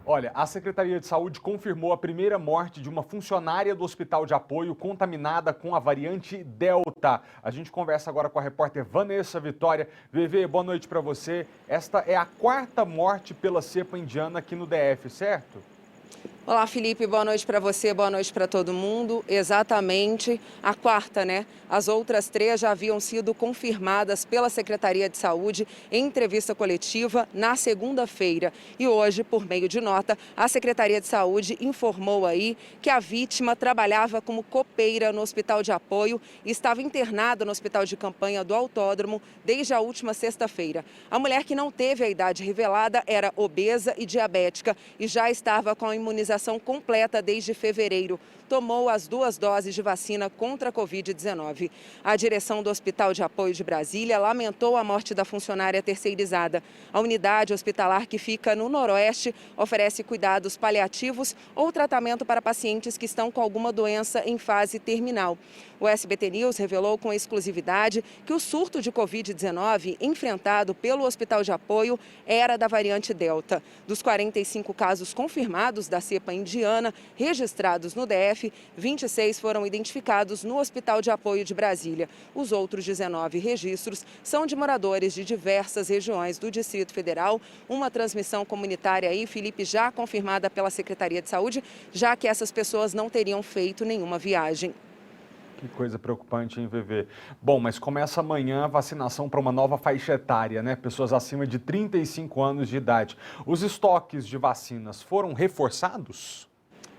Olha, a Secretaria de Saúde confirmou a primeira morte de uma funcionária do Hospital de Apoio contaminada com a variante Delta. A gente conversa agora com a repórter Vanessa Vitória. VV, boa noite para você. Esta é a quarta morte pela cepa indiana aqui no DF, certo? Olá, Felipe, boa noite para você, boa noite para todo mundo. Exatamente a quarta, né? As outras 3 já haviam sido confirmadas pela Secretaria de Saúde em entrevista coletiva na segunda-feira. E hoje, por meio de nota, a Secretaria de Saúde informou aí que a vítima trabalhava como copeira no Hospital de Apoio e estava internada no Hospital de Campanha do Autódromo desde a última sexta-feira. A mulher, que não teve a idade revelada, era obesa e diabética e já estava com a imunização completa desde fevereiro. Tomou as 2 doses de vacina contra a Covid-19. A direção do Hospital de Apoio de Brasília lamentou a morte da funcionária terceirizada. A unidade hospitalar, que fica no Noroeste, oferece cuidados paliativos ou tratamento para pacientes que estão com alguma doença em fase terminal. O SBT News revelou com exclusividade que o surto de Covid-19 enfrentado pelo Hospital de Apoio era da variante Delta. Dos 45 casos confirmados da cepa indiana registrados no DF, 26 foram identificados no Hospital de Apoio de Brasília. Os outros 19 registros são de moradores de diversas regiões do Distrito Federal. Uma transmissão comunitária aí, Felipe, já confirmada pela Secretaria de Saúde, já que essas pessoas não teriam feito nenhuma viagem. Que coisa preocupante, hein, VV? Bom, mas começa amanhã a vacinação para uma nova faixa etária, né? Pessoas acima de 35 anos de idade. Os estoques de vacinas foram reforçados?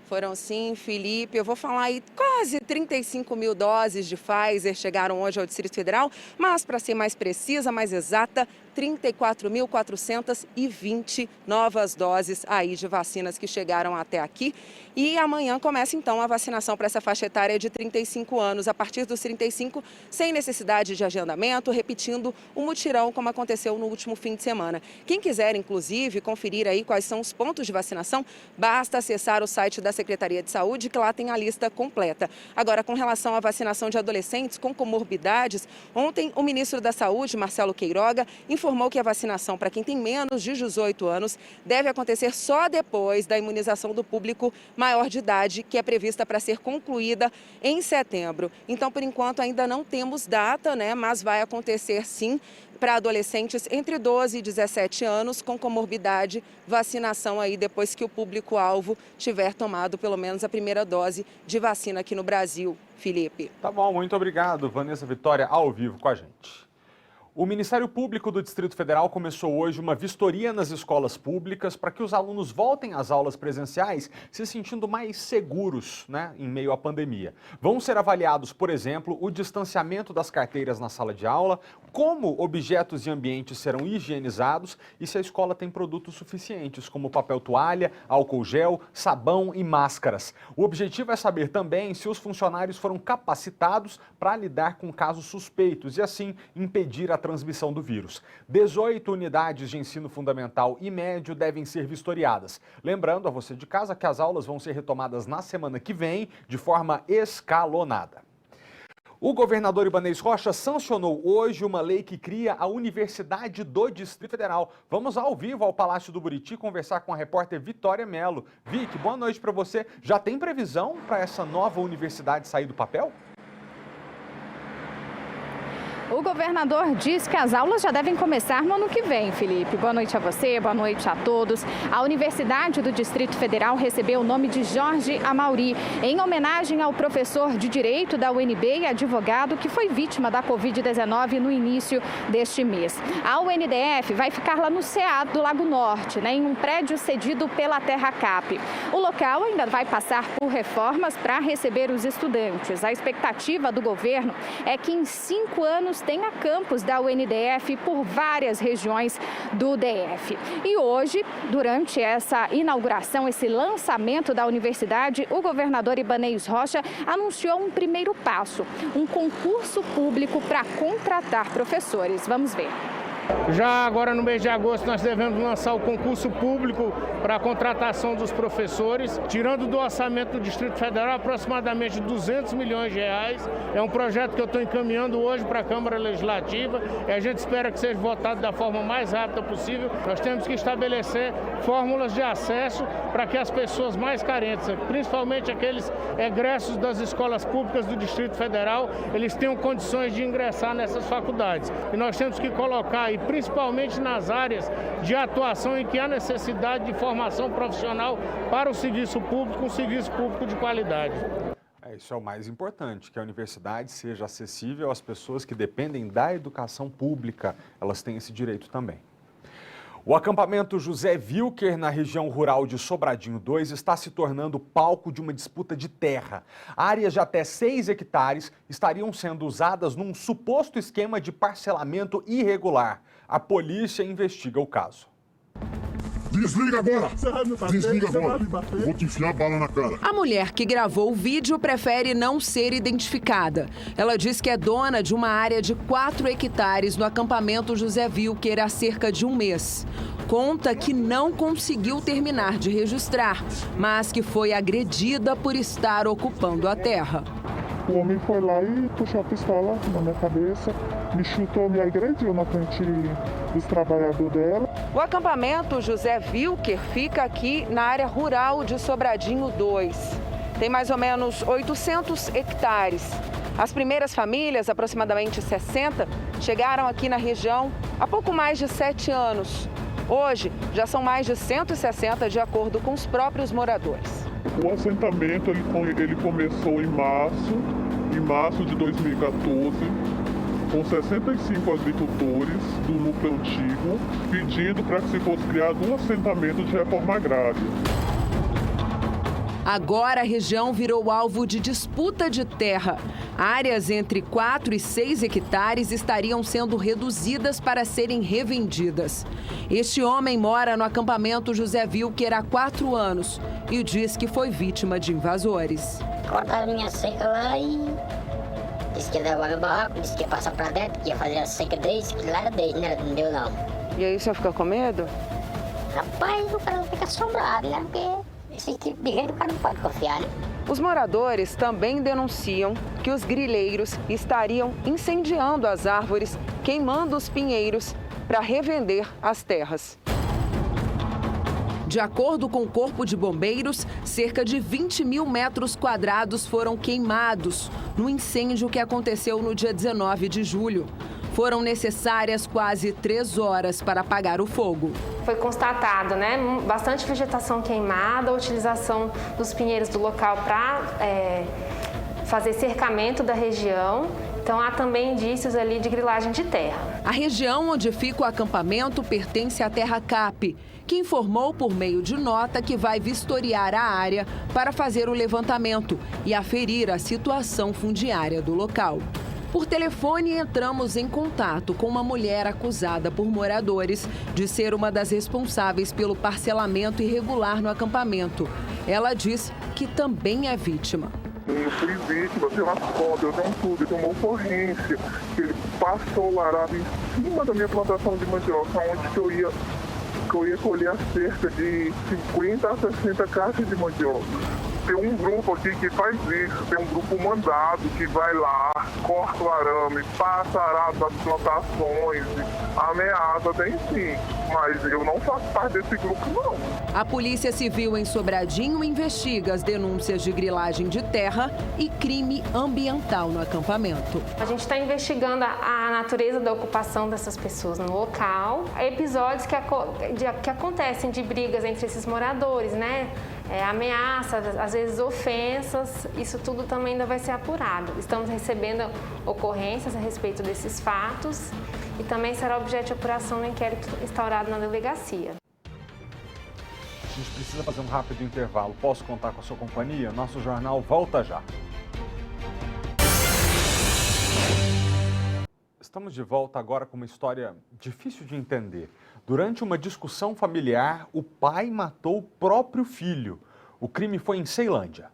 Foram sim, Felipe. Eu vou falar aí, quase 35 mil doses de Pfizer chegaram hoje ao Distrito Federal, mas para ser mais precisa, mais exata, 34.420 novas doses aí de vacinas que chegaram até aqui. E amanhã começa então a vacinação para essa faixa etária de 35 anos, a partir dos 35, sem necessidade de agendamento, repetindo o mutirão como aconteceu no último fim de semana. Quem quiser, inclusive, conferir aí quais são os pontos de vacinação, basta acessar o site da Secretaria de Saúde, que lá tem a lista completa. Agora, com relação à vacinação de adolescentes com comorbidades, ontem o ministro da Saúde, Marcelo Queiroga, informou que a vacinação para quem tem menos de 18 anos deve acontecer só depois da imunização do público maior de idade, que é prevista para ser concluída em setembro. Então, por enquanto, ainda não temos data, né? Mas vai acontecer sim para adolescentes entre 12 e 17 anos com comorbidade, vacinação aí depois que o público-alvo tiver tomado pelo menos a primeira dose de vacina aqui no Brasil. Felipe. Tá bom, muito obrigado, Vanessa Vitória, ao vivo com a gente. O Ministério Público do Distrito Federal começou hoje uma vistoria nas escolas públicas para que os alunos voltem às aulas presenciais se sentindo mais seguros, né, em meio à pandemia. Vão ser avaliados, por exemplo, o distanciamento das carteiras na sala de aula, como objetos e ambientes serão higienizados e se a escola tem produtos suficientes, como papel toalha, álcool gel, sabão e máscaras. O objetivo é saber também se os funcionários foram capacitados para lidar com casos suspeitos e, assim, impedir a transmissão do vírus. 18 unidades de ensino fundamental e médio devem ser vistoriadas. Lembrando a você de casa que as aulas vão ser retomadas na semana que vem, de forma escalonada. O governador Ibanez Rocha sancionou hoje uma lei que cria a Universidade do Distrito Federal. Vamos ao vivo ao Palácio do Buriti conversar com a repórter Vitória Mello. Vic, boa noite para você. Já tem previsão para essa nova universidade sair do papel? O governador diz que as aulas já devem começar no ano que vem, Felipe. Boa noite a você, boa noite a todos. A Universidade do Distrito Federal recebeu o nome de Jorge Amauri, em homenagem ao professor de Direito da UNB e advogado que foi vítima da Covid-19 no início deste mês. A UNDF vai ficar lá no CEA do Lago Norte, em um prédio cedido pela Terra Cap. O local ainda vai passar por reformas para receber os estudantes. A expectativa do governo é que em 5 anos tenha campus da UNDF por várias regiões do DF. E hoje, durante essa inauguração, esse lançamento da universidade, o governador Ibanez Rocha anunciou um primeiro passo, um concurso público para contratar professores. Vamos ver. Já agora no mês de agosto nós devemos lançar o concurso público para a contratação dos professores, tirando do orçamento do Distrito Federal aproximadamente 200 milhões de reais. É um projeto que eu estou encaminhando hoje para a Câmara Legislativa e a gente espera que seja votado da forma mais rápida possível. Nós temos que estabelecer fórmulas de acesso para que as pessoas mais carentes, principalmente aqueles egressos das escolas públicas do Distrito Federal, eles tenham condições de ingressar nessas faculdades. E nós temos que colocar aí, principalmente nas áreas de atuação em que há necessidade de formação profissional para o serviço público, um serviço público de qualidade. Isso é o mais importante, que a universidade seja acessível às pessoas que dependem da educação pública. Elas têm esse direito também. O acampamento José Wilker, na região rural de Sobradinho 2, está se tornando palco de uma disputa de terra. Áreas de até 6 hectares estariam sendo usadas num suposto esquema de parcelamento irregular. A polícia investiga o caso. Desliga agora! Desliga agora! Vou te enfiar a bala na cara. A mulher que gravou o vídeo prefere não ser identificada. Ela diz que é dona de uma área de 4 hectares no acampamento José Wilker há cerca de um mês. Conta que não conseguiu terminar de registrar, mas que foi agredida por estar ocupando a terra. O homem foi lá e puxou a pistola na minha cabeça, me chutou, me agrediu na frente dos trabalhadores dela. O acampamento José Wilker fica aqui na área rural de Sobradinho 2. Tem mais ou menos 800 hectares. As primeiras famílias, aproximadamente 60, chegaram aqui na região há pouco mais de 7 anos. Hoje, já são mais de 160, de acordo com os próprios moradores. O assentamento ele começou em março de 2014, com 65 agricultores do núcleo antigo, pedindo para que se fosse criado um assentamento de reforma agrária. Agora a região virou alvo de disputa de terra. Áreas entre 4 e 6 hectares estariam sendo reduzidas para serem revendidas. Este homem mora no acampamento José Wilker há 4 anos e diz que foi vítima de invasores. Cortaram minha cerca lá e disse que ia levar meu barraco, disse que ia passar pra dentro, que ia fazer a cerca deles, que lá era deles, não era meu não. E aí o senhor fica com medo? Rapaz, o cara fica assombrado, né? Porque esse tipo de gente o cara não pode confiar, né? Os moradores também denunciam que os grileiros estariam incendiando as árvores, queimando os pinheiros para revender as terras. De acordo com o Corpo de Bombeiros, cerca de 20 mil metros quadrados foram queimados no incêndio que aconteceu no dia 19 de julho. Foram necessárias quase 3 horas para apagar o fogo. Foi constatado, bastante vegetação queimada, a utilização dos pinheiros do local para fazer cercamento da região. Então há também indícios ali de grilagem de terra. A região onde fica o acampamento pertence à Terra Cap, que informou por meio de nota que vai vistoriar a área para fazer o levantamento e aferir a situação fundiária do local. Por telefone, entramos em contato com uma mulher acusada por moradores de ser uma das responsáveis pelo parcelamento irregular no acampamento. Ela diz que também é vítima. Eu fui vítima, tem umas fotos, eu tenho tudo, eu tenho uma ocorrência. Ele passou o arado em cima da minha plantação de mandioca, onde que eu ia colher cerca de 50 a 60 caixas de mandioca. Tem um grupo aqui que faz isso, tem um grupo mandado que vai lá, corta o arame, passa arado das plantações, ameaça, tem sim, mas eu não faço parte desse grupo não. A Polícia Civil em Sobradinho investiga as denúncias de grilagem de terra e crime ambiental no acampamento. A gente está investigando a natureza da ocupação dessas pessoas no local, episódios que acontecem de brigas entre esses moradores, ameaças, às vezes ofensas, isso tudo também ainda vai ser apurado. Estamos recebendo ocorrências a respeito desses fatos e também será objeto de apuração no inquérito instaurado na delegacia. A gente precisa fazer um rápido intervalo. Posso contar com a sua companhia? Nosso jornal volta já. Estamos de volta agora com uma história difícil de entender. Durante uma discussão familiar, o pai matou o próprio filho. O crime foi em Ceilândia.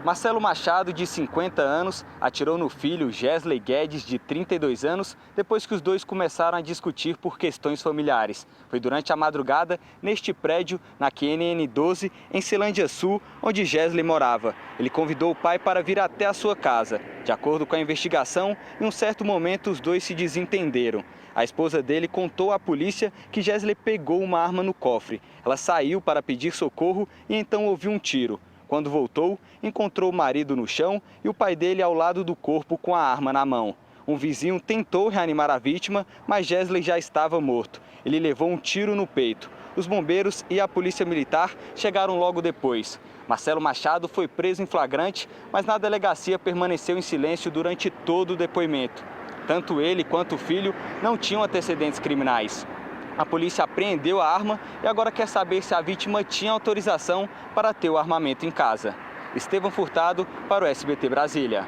Marcelo Machado, de 50 anos, atirou no filho Gesley Guedes, de 32 anos, depois que os dois começaram a discutir por questões familiares. Foi durante a madrugada, neste prédio, na QNN 12, em Ceilândia Sul, onde Gesley morava. Ele convidou o pai para vir até a sua casa. De acordo com a investigação, em um certo momento os dois se desentenderam. A esposa dele contou à polícia que Gesley pegou uma arma no cofre. Ela saiu para pedir socorro e então ouviu um tiro. Quando voltou, encontrou o marido no chão e o pai dele ao lado do corpo com a arma na mão. Um vizinho tentou reanimar a vítima, mas Gesley já estava morto. Ele levou um tiro no peito. Os bombeiros e a polícia militar chegaram logo depois. Marcelo Machado foi preso em flagrante, mas na delegacia permaneceu em silêncio durante todo o depoimento. Tanto ele quanto o filho não tinham antecedentes criminais. A polícia apreendeu a arma e agora quer saber se a vítima tinha autorização para ter o armamento em casa. Estevão Furtado para o SBT Brasília.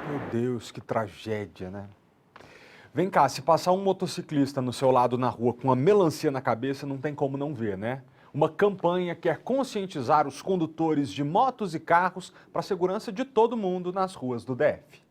Meu Deus, que tragédia, né? Vem cá, se passar um motociclista no seu lado na rua com uma melancia na cabeça, não tem como não ver, né? Uma campanha quer conscientizar os condutores de motos e carros para a segurança de todo mundo nas ruas do DF.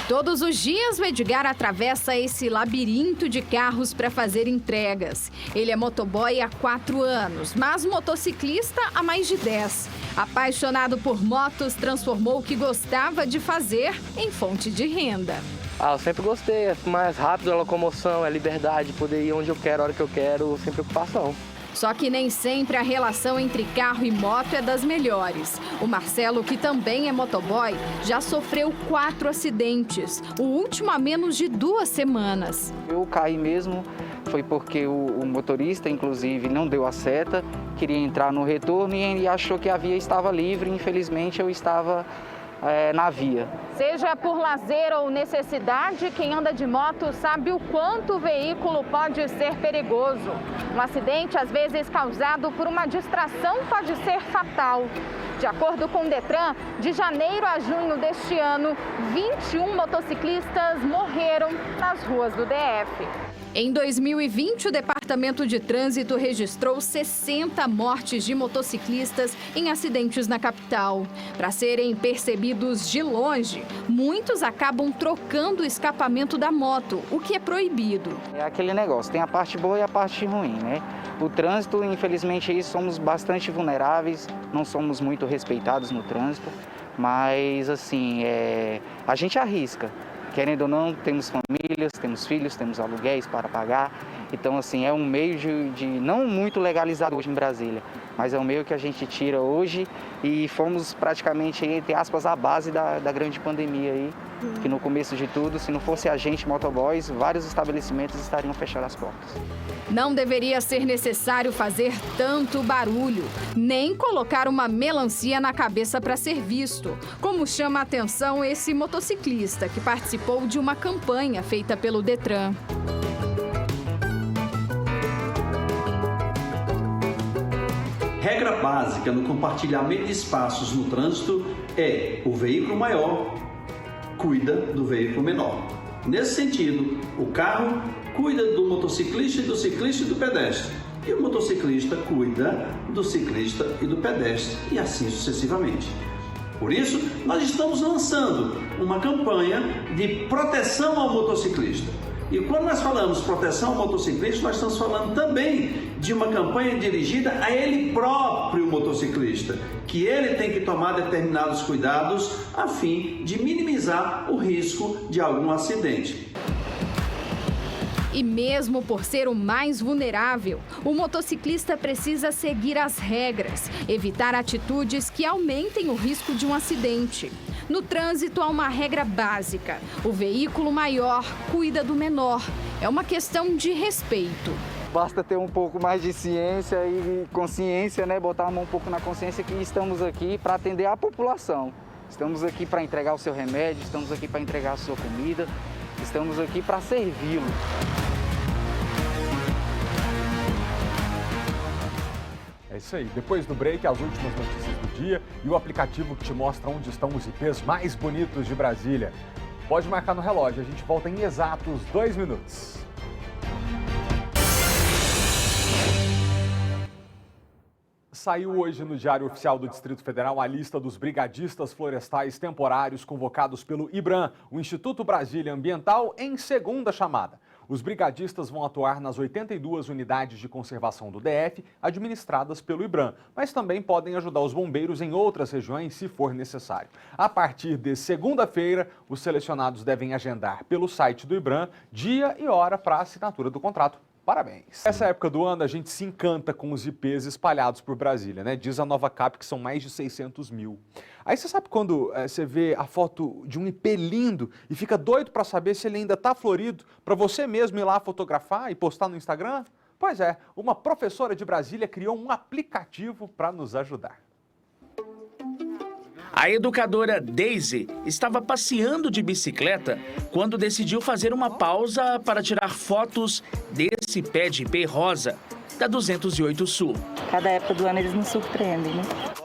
Todos os dias, o Edgar atravessa esse labirinto de carros para fazer entregas. Ele é motoboy há 4 anos, mas motociclista há mais de 10. Apaixonado por motos, transformou o que gostava de fazer em fonte de renda. Eu sempre gostei, é mais rápido a locomoção, é liberdade, poder ir onde eu quero, a hora que eu quero, sem preocupação. Só que nem sempre a relação entre carro e moto é das melhores. O Marcelo, que também é motoboy, já sofreu 4 acidentes, o último há menos de 2 semanas. Eu caí mesmo, foi porque o motorista, inclusive, não deu a seta, queria entrar no retorno e achou que a via estava livre. Infelizmente, eu estava na via. Seja por lazer ou necessidade, quem anda de moto sabe o quanto o veículo pode ser perigoso. Um acidente, às vezes causado por uma distração, pode ser fatal. De acordo com o Detran, de janeiro a junho deste ano, 21 motociclistas morreram nas ruas do DF. Em 2020, o Departamento de Trânsito registrou 60 mortes de motociclistas em acidentes na capital. Para serem percebidos de longe, muitos acabam trocando o escapamento da moto, o que é proibido. É aquele negócio, tem a parte boa e a parte ruim, né? O trânsito, infelizmente, somos bastante vulneráveis, não somos muito respeitados no trânsito, mas, assim, a gente arrisca. Querendo ou não, temos famílias, temos filhos, temos aluguéis para pagar. Então, assim, é um meio de não muito legalizado hoje em Brasília, mas é um meio que a gente tira hoje e fomos praticamente, entre aspas, a base da grande pandemia aí, que no começo de tudo, se não fosse a gente, motoboys, vários estabelecimentos estariam fechando as portas. Não deveria ser necessário fazer tanto barulho, nem colocar uma melancia na cabeça para ser visto, como chama a atenção esse motociclista que participou de uma campanha feita pelo Detran. Regra básica no compartilhamento de espaços no trânsito é: o veículo maior cuida do veículo menor. Nesse sentido, o carro cuida do motociclista e do ciclista e do pedestre. E o motociclista cuida do ciclista e do pedestre, e assim sucessivamente. Por isso, nós estamos lançando uma campanha de proteção ao motociclista. E quando nós falamos proteção ao motociclista, nós estamos falando também de uma campanha dirigida a ele próprio, motociclista, que ele tem que tomar determinados cuidados a fim de minimizar o risco de algum acidente. E mesmo por ser o mais vulnerável, o motociclista precisa seguir as regras, evitar atitudes que aumentem o risco de um acidente. No trânsito, há uma regra básica: o veículo maior cuida do menor. É uma questão de respeito. Basta ter um pouco mais de ciência e consciência, né? Botar a mão um pouco na consciência que estamos aqui para atender a população. Estamos aqui para entregar o seu remédio, estamos aqui para entregar a sua comida, estamos aqui para servi-lo. É isso aí. Depois do break, as últimas notícias do dia e o aplicativo que te mostra onde estão os IPs mais bonitos de Brasília. Pode marcar no relógio, a gente volta em exatos 2 minutos. Saiu hoje no Diário Oficial do Distrito Federal a lista dos brigadistas florestais temporários convocados pelo IBRAM, o Instituto Brasília Ambiental, em segunda chamada. Os brigadistas vão atuar nas 82 unidades de conservação do DF, administradas pelo IBRAM, mas também podem ajudar os bombeiros em outras regiões, se for necessário. A partir de segunda-feira, os selecionados devem agendar pelo site do IBRAM dia e hora para a assinatura do contrato. Parabéns! Nessa época do ano, a gente se encanta com os IPs espalhados por Brasília, né? Diz a Nova Cap que são mais de 600 mil. Aí você sabe quando você vê a foto de um IP lindo e fica doido para saber se ele ainda está florido, para você mesmo ir lá fotografar e postar no Instagram? Pois é, uma professora de Brasília criou um aplicativo para nos ajudar. A educadora Daisy estava passeando de bicicleta quando decidiu fazer uma pausa para tirar fotos desse pé de ipê rosa da 208 Sul. Cada época do ano eles nos surpreendem, né?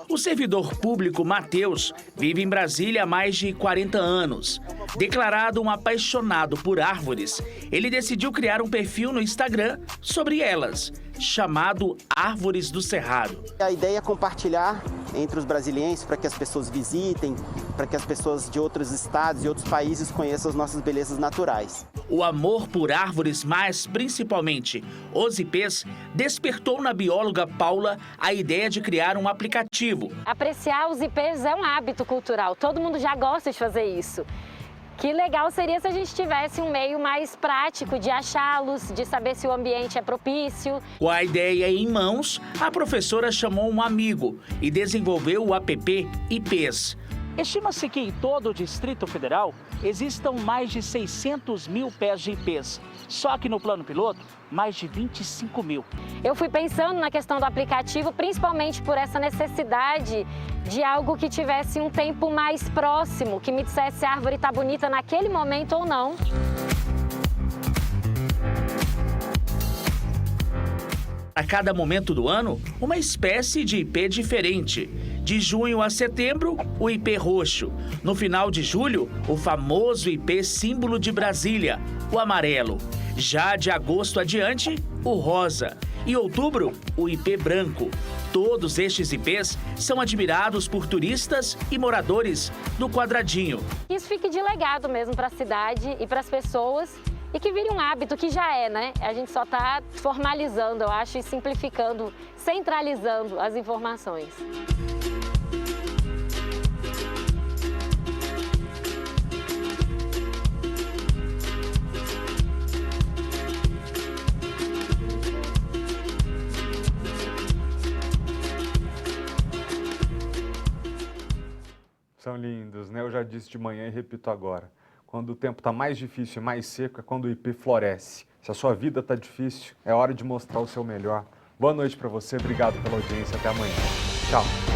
O servidor público Matheus vive em Brasília há mais de 40 anos. Declarado um apaixonado por árvores, ele decidiu criar um perfil no Instagram sobre elas, chamado Árvores do Cerrado. A ideia é compartilhar entre os brasileiros para que as pessoas visitem, para que as pessoas de outros estados e outros países conheçam as nossas belezas naturais. O amor por árvores, mas principalmente os ipês, despertou na bióloga Paula a ideia de criar um aplicativo. Apreciar os ipês é um hábito cultural, todo mundo já gosta de fazer isso. Que legal seria se a gente tivesse um meio mais prático de achá-los, de saber se o ambiente é propício. Com a ideia em mãos, a professora chamou um amigo e desenvolveu o app IPs. Estima-se que em todo o Distrito Federal existam mais de 600 mil pés de ipês. Só que no plano piloto, mais de 25 mil. Eu fui pensando na questão do aplicativo, principalmente por essa necessidade de algo que tivesse um tempo mais próximo, que me dissesse se a árvore está bonita naquele momento ou não. A cada momento do ano, uma espécie de ipê diferente. De junho a setembro, o ipê roxo. No final de julho, o famoso ipê símbolo de Brasília, o amarelo. Já de agosto adiante, o rosa. Em outubro, o ipê branco. Todos estes ipês são admirados por turistas e moradores do Quadradinho. Isso fique de legado mesmo para a cidade e para as pessoas. E que vire um hábito, que já é, né? A gente só está formalizando, eu acho, e simplificando, centralizando as informações. São lindos, né? Eu já disse de manhã e repito agora. Quando o tempo está mais difícil e mais seco é quando o ipê floresce. Se a sua vida está difícil, é hora de mostrar o seu melhor. Boa noite para você, obrigado pela audiência, até amanhã. Tchau.